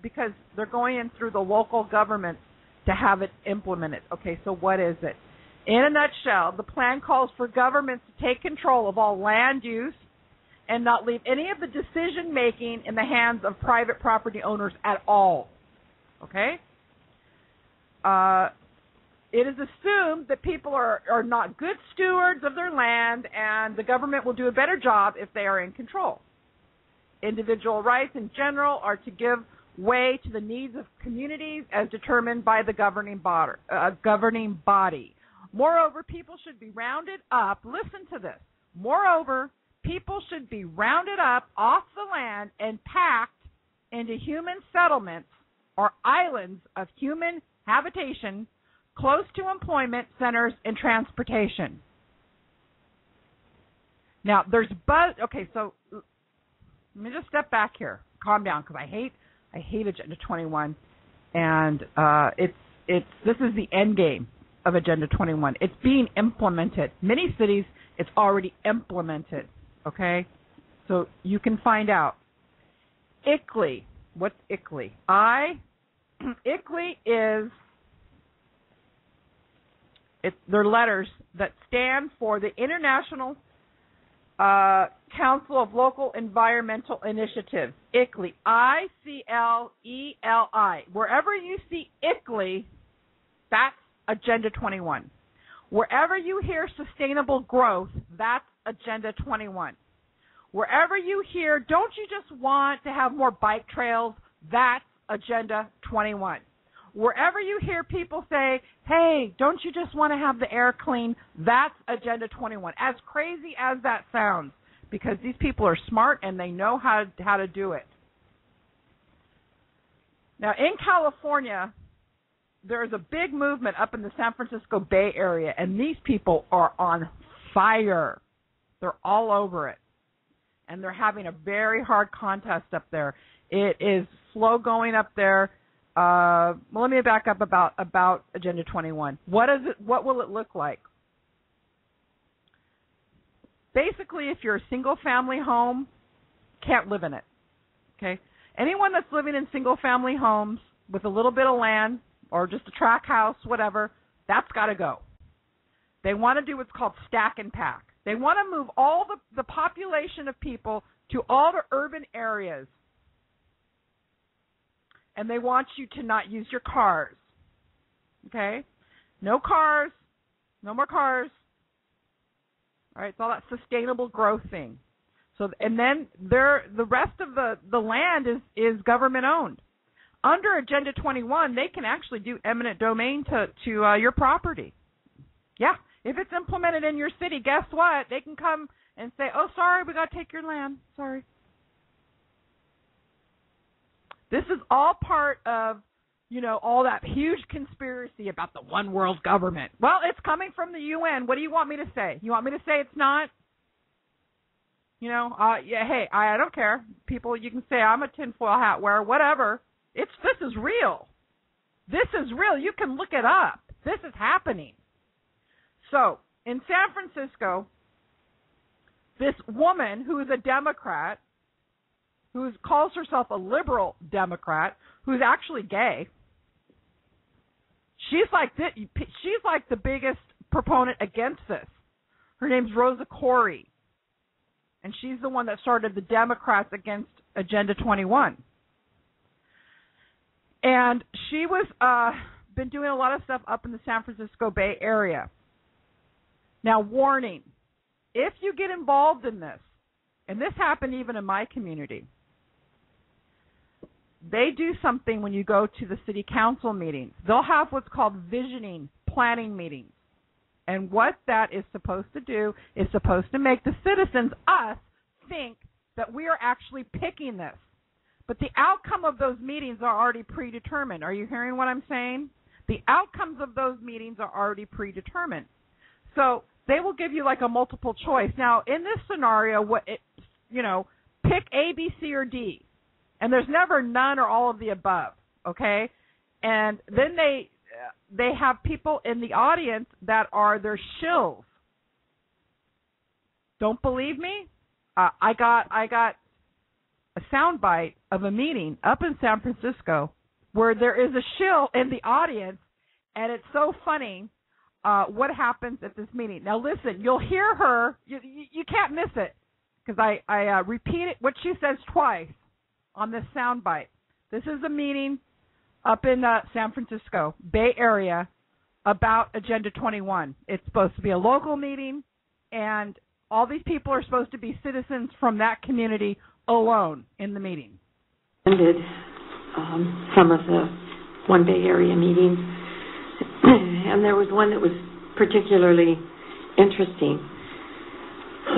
because they're going in through the local government to have it implemented. Okay, so what is it? In a nutshell, the plan calls for governments to take control of all land use and not leave any of the decision-making in the hands of private property owners at all. Okay? It is assumed that people are not good stewards of their land, and the government will do a better job if they are in control. Individual rights in general are to give way to the needs of communities as determined by the governing body. Moreover, people should be rounded up. Listen to this. Moreover, people should be rounded up off the land and packed into human settlements or islands of human habitation close to employment centers and transportation. Now, there's okay, so let me just step back here. Calm down, because I hate Agenda 21, and this is the end game of Agenda 21. It's being implemented. Many cities, it's already implemented. Okay, so you can find out. ICLEI. What's ICLEI? ICLEI is they're letters that stand for the International Council of Local Environmental Initiatives. ICLEI. ICLEI. Wherever you see ICLEI, that's Agenda 21. Wherever you hear sustainable growth, that's Agenda 21. Wherever you hear, don't you just want to have more bike trails, that's Agenda 21. Wherever you hear people say, hey, don't you just want to have the air clean, that's Agenda 21. As crazy as that sounds, because these people are smart and they know how to do it. Now, in California, there's a big movement up in the San Francisco Bay Area, and these people are on fire. They're all over it. And they're having a very hard contest up there. It is slow going up there. Well, let me back up about Agenda 21. What will it look like? Basically, if you're a single-family home, can't live in it. Okay? Anyone that's living in single-family homes with a little bit of land or just a tract house, whatever, that's got to go. They want to do what's called stack and pack. They want to move all the population of people to all the urban areas. And they want you to not use your cars. Okay? No cars. No more cars. All right? It's all that sustainable growth thing. So, and then the rest of the land is government owned. Under Agenda 21, they can actually do eminent domain to your property. Yeah. If it's implemented in your city, guess what? They can come and say, oh, sorry, we got to take your land. Sorry. This is all part of, all that huge conspiracy about the one world government. Well, it's coming from the UN. What do you want me to say? You want me to say it's not? Yeah, hey, I don't care. People, you can say I'm a tinfoil hat wearer, whatever. This is real. This is real. You can look it up. This is happening. So, in San Francisco, this woman who is a Democrat, who calls herself a liberal Democrat, who's actually gay, she's like the biggest proponent against this. Her name's Rosa Corey, and she's the one that started the Democrats against Agenda 21. And she was been doing a lot of stuff up in the San Francisco Bay Area. Now, warning, if you get involved in this, and this happened even in my community, they do something when you go to the city council meetings. They'll have what's called visioning, planning meetings. And what that is supposed to do is supposed to make the citizens, us, think that we are actually picking this. But the outcome of those meetings are already predetermined. Are you hearing what I'm saying? The outcomes of those meetings are already predetermined. So they will give you like a multiple choice. Now, in this scenario, pick A, B, C, or D. And there's never none or all of the above, okay? And then they have people in the audience that are their shills. Don't believe me? I got a soundbite of a meeting up in San Francisco where there is a shill in the audience, and it's so funny what happens at this meeting. Now, listen, you'll hear her. You can't miss it because I repeat it, what she says twice on this soundbite. This is a meeting up in San Francisco Bay Area about Agenda 21. It's supposed to be a local meeting, and all these people are supposed to be citizens from that community alone in the meeting. some of the One Bay Area meetings, and there was one that was particularly interesting.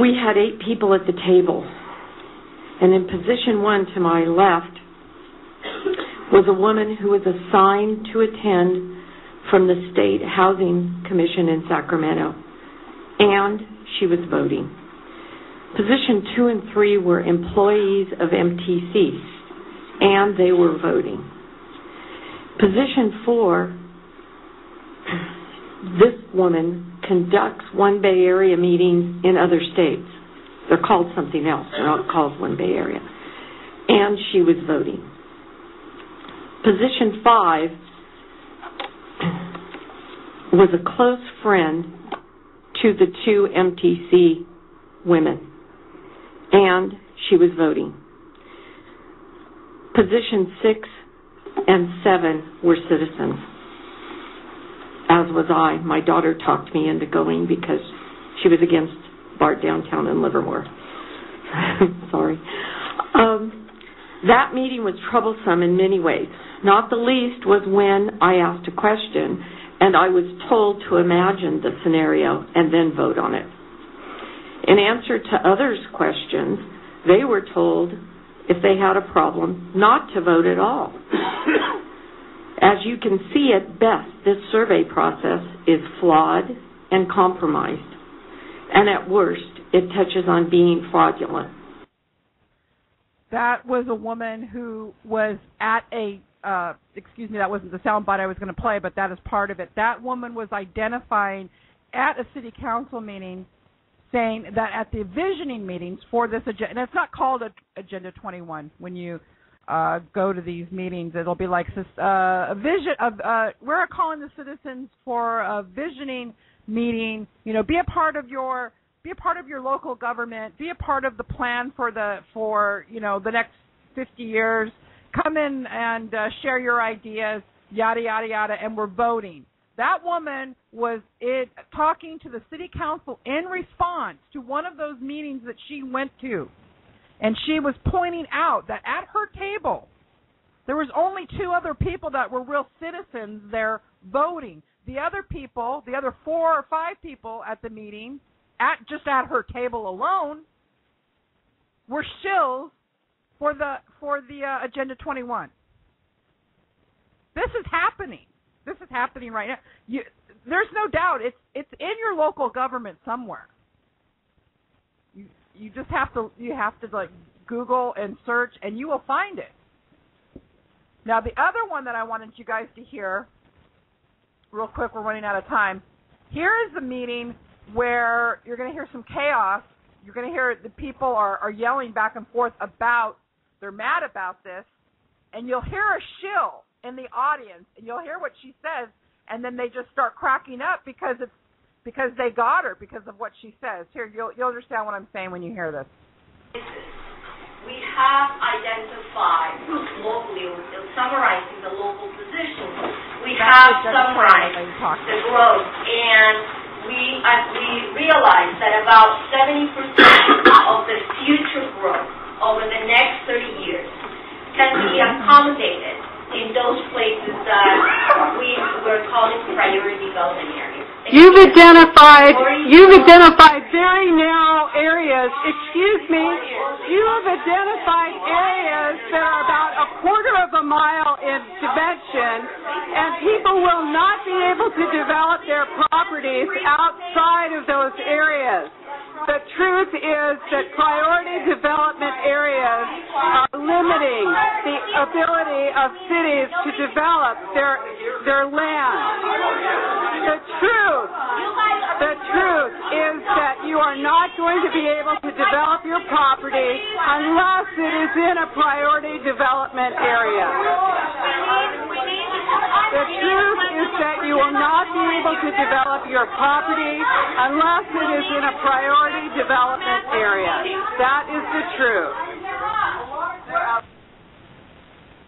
We had 8 people at the table, and in position 1 to my left was a woman who was assigned to attend from the State Housing Commission in Sacramento, and she was voting. Position 2 and 3 were employees of MTC, and they were voting. Position 4, this woman conducts One Bay Area meetings in other states. They're called something else. They're not called One Bay Area. And she was voting. Position 5 was a close friend to the 2 MTC women, and she was voting. Position 6 and 7 were citizens, as was I. My daughter talked me into going because she was against BART downtown in Livermore. Sorry. That meeting was troublesome in many ways. Not the least was when I asked a question and I was told to imagine the scenario and then vote on it. In answer to others' questions, they were told if they had a problem not to vote at all. As you can see, at best, this survey process is flawed and compromised, and at worst, it touches on being fraudulent. That was a woman who was at a, that wasn't the soundbite I was going to play, but that is part of it. That woman was identifying at a city council meeting, saying that at the visioning meetings for this agenda, and it's not called Agenda 21. When you go to these meetings, it'll be like this, a vision of, we're calling the citizens for a visioning meeting. You know, be a part of your local government, be a part of the plan for the next 50 years. Come in and share your ideas, yada, yada, yada, and we're voting. That woman was talking to the city council in response to one of those meetings that she went to. And she was pointing out that at her table, there was only 2 other people that were real citizens there voting. The other people, the other 4 or 5 people at the meeting, just at her table alone, were shills for the Agenda 21. This is happening. This is happening right now. There's no doubt it's in your local government somewhere. You just have to like Google and search, and you will find it. Now, the other one that I wanted you guys to hear, real quick, we're running out of time. Here is the meeting where you're going to hear some chaos. You're going to hear the people are yelling back and forth they're mad about this, and you'll hear a shill in the audience, and you'll hear what she says, and then they just start cracking up because they got her because of what she says. Here, you'll understand what I'm saying when you hear this. We have identified locally, summarizing the local positions. We have summarized the growth, and we realized that about 70% of the future growth over the next 30 years can be accommodated in those places that we're calling priority development areas. You've identified very narrow areas. Excuse me. You have identified areas that are about a quarter of a mile in dimension, and people will not be able to develop their properties outside of those areas. The truth is that priority development areas are limiting the ability of cities to develop their land. The truth is that you are not going to be able to develop your property unless it is in a priority development area. The truth is that you will not be able to develop your property unless it is in a priority development area. That is the truth.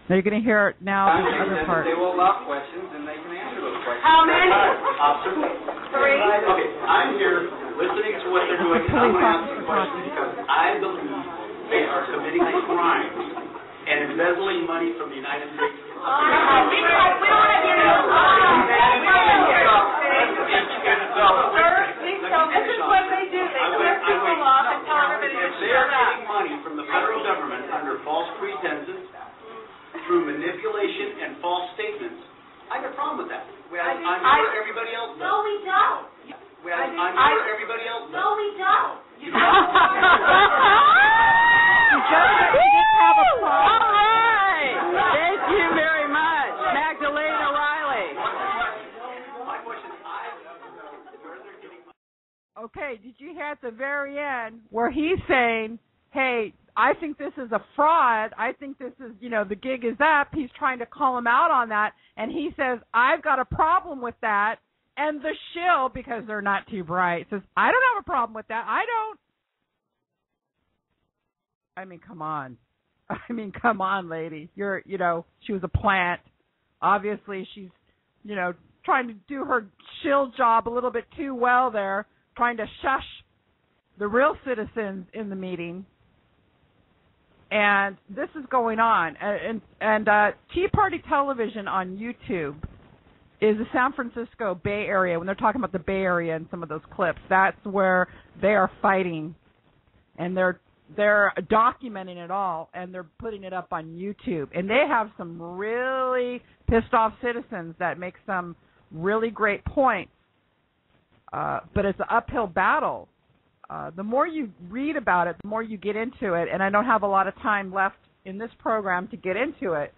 Now you're going to hear it now. The other part. They will allow questions, and they can answer those questions. How many? 3. Okay, I'm here listening to what they're doing, and I'm going to answer the questions because I believe they are committing crimes and embezzling money from the United States. We don't have your This is what they do. They flip people off and tell everybody to shut up. If they are getting money from the federal government under false pretenses, through manipulation and false statements, I have a problem with that. I'm sure everybody else does. No, we don't. I'm sure everybody else does. No, we don't. You just didn't have a problem. All right. Thank you very much, Magdalena Riley. My question is, where they're getting money. Okay, did you hear at the very end where he's saying, hey, I think this is a fraud. I think this is, the gig is up. He's trying to call him out on that. And he says, I've got a problem with that. And the shill, because they're not too bright, says, I don't have a problem with that. I don't. I mean, come on. Come on, lady. She was a plant. Obviously, she's, trying to do her shill job a little bit too well there, trying to shush the real citizens in the meeting. And this is going on. And Tea Party Television on YouTube is the San Francisco Bay Area. When they're talking about the Bay Area and some of those clips, that's where they are fighting. And they're documenting it all, and they're putting it up on YouTube. And they have some really pissed off citizens that make some really great points. But it's an uphill battle. The more you read about it, the more you get into it, and I don't have a lot of time left in this program to get into it,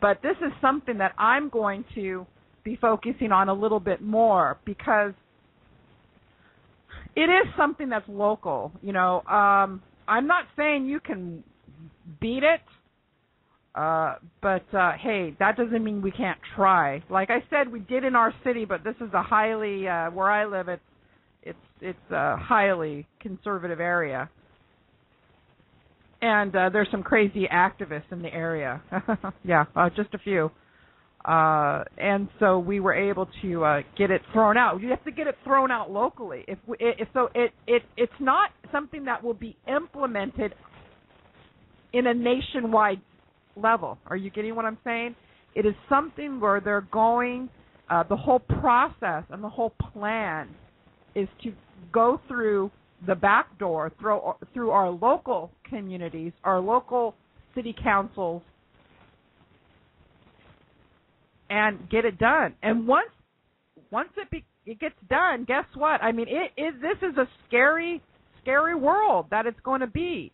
but this is something that I'm going to be focusing on a little bit more because it is something that's local. I'm not saying you can beat it, but hey, that doesn't mean we can't try. Like I said, we did in our city, but this is a highly, where I live, it's a highly conservative area. And there's some crazy activists in the area. Yeah, just a few. And so we were able to get it thrown out. You have to get it thrown out locally. It's not something that will be implemented in a nationwide level. Are you getting what I'm saying? It is something where they're going, the whole process and the whole plan is to go through the back door, through our local communities, our local city councils, and get it done. And once it gets done, guess what? I mean, this is a scary, scary world that it's going to be.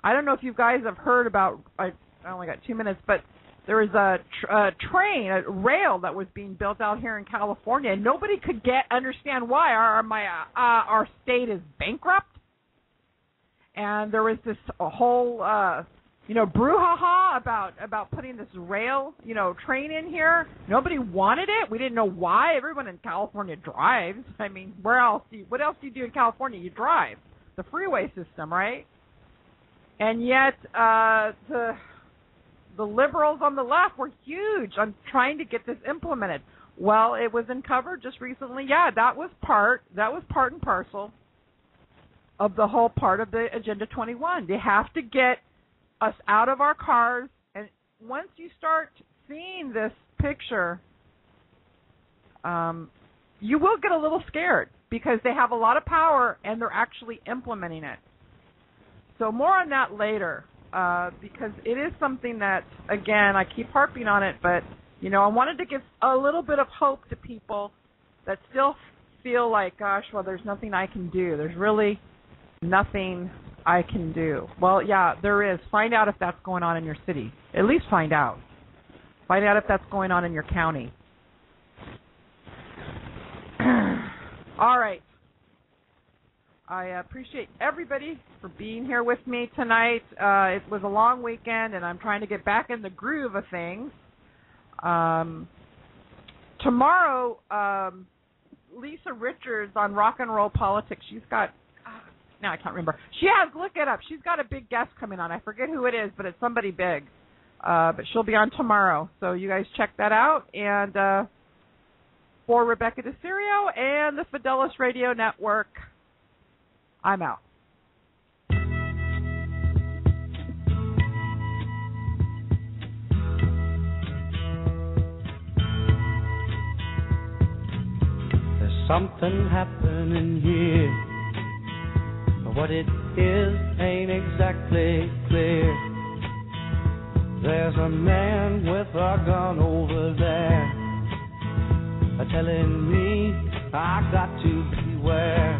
I don't know if you guys have heard about, I only got 2 minutes, but there was a rail that was being built out here in California, and nobody could understand why. Our state is bankrupt. And there was this whole, brouhaha about putting this rail, train in here. Nobody wanted it. We didn't know why. Everyone in California drives. I mean, what else do you do in California? You drive. The freeway system, right? And yet, the liberals on the left were huge on trying to get this implemented. Well, it was uncovered just recently. Yeah, that was part and parcel of the whole part of the Agenda 21. They have to get us out of our cars, and once you start seeing this picture, you will get a little scared because they have a lot of power and they're actually implementing it. So more on that later, because it is something that, again, I keep harping on it, but, I wanted to give a little bit of hope to people that still feel like, gosh, well, there's nothing I can do. There's really nothing I can do. Well, yeah, there is. Find out if that's going on in your city. At least find out. Find out if that's going on in your county. All right. I appreciate everybody for being here with me tonight. It was a long weekend, and I'm trying to get back in the groove of things. Tomorrow, Lisa Richards on Rock and Roll Politics, she's got, now I can't remember. Look it up. She's got a big guest coming on. I forget who it is, but it's somebody big. But she'll be on tomorrow. So you guys check that out. And for Rebecca Diserio and the Fidelis Radio Network, I'm out. something happening here. But what it is ain't exactly clear. There's a man with a gun over there, telling me I got to beware.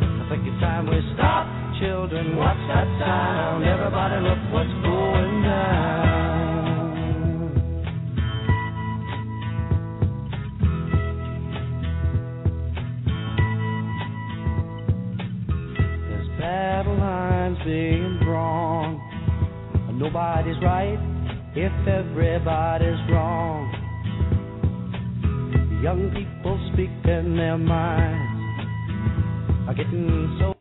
I think it's time we stop, children, watch that sound. Everybody look what's going down. There's battle lines being drawn. Nobody's right if everybody's wrong. Young people speak in their minds are getting so